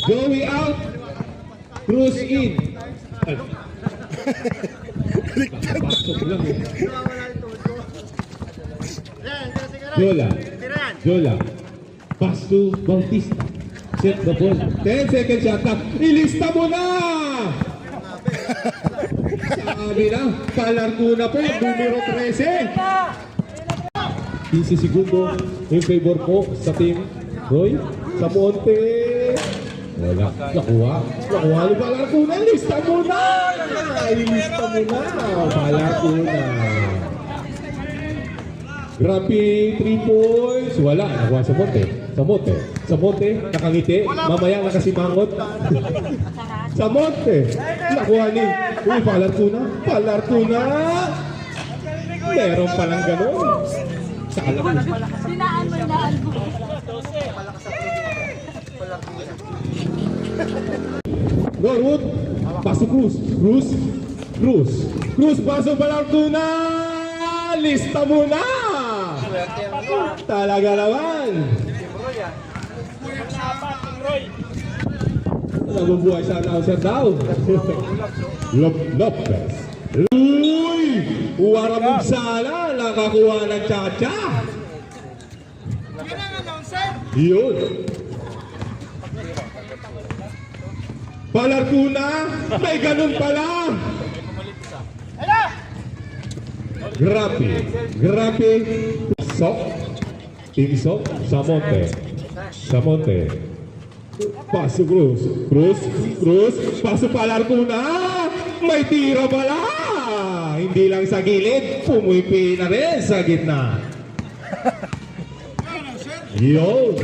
Joey out. Cruz in. Pasok lang eh. Jola. Jola. Pass to Bautista. Set the ball. 10 seconds shot clock. Ilista mo na! Sabi na, palargo na po, numero 13. 15 segundo in favor po sa team Roy. Sa Monte. Wala. Nakuha. Nakuha ni palargo na. Ilista mo na! Ilista mo na. Palargo na. Grabe, 3 points. Wala. Nakuha sa Monte. Sa Monte. Sa Monte. Nakangiti. Mamaya nakasimangot. Sa Monte. Nakuha ni. Uy, palargo na. Palargo na. Meron palang gano'n. Sa alam mo. Sinaan mo na albo. Norwood. Pasok Cruz. Cruz. Cruz. Cruz. Pasok palargo na. Lista mo na. Talaga naman. Nabubuhay siya na siya daw. Lopez. Uy! Waramog sala. Nakakuha ng tsa-tsa. Yun. Palarcuna. May ganun pala. Grabe. Grabe. Sok. Team Sok. Samonte. Samonte. Paso Cruz. Cruz. Cruz. Paso Palarcuna. May tira pala. Hindi lang sa gilid. Pumuipi na rin sa gitna. Yun.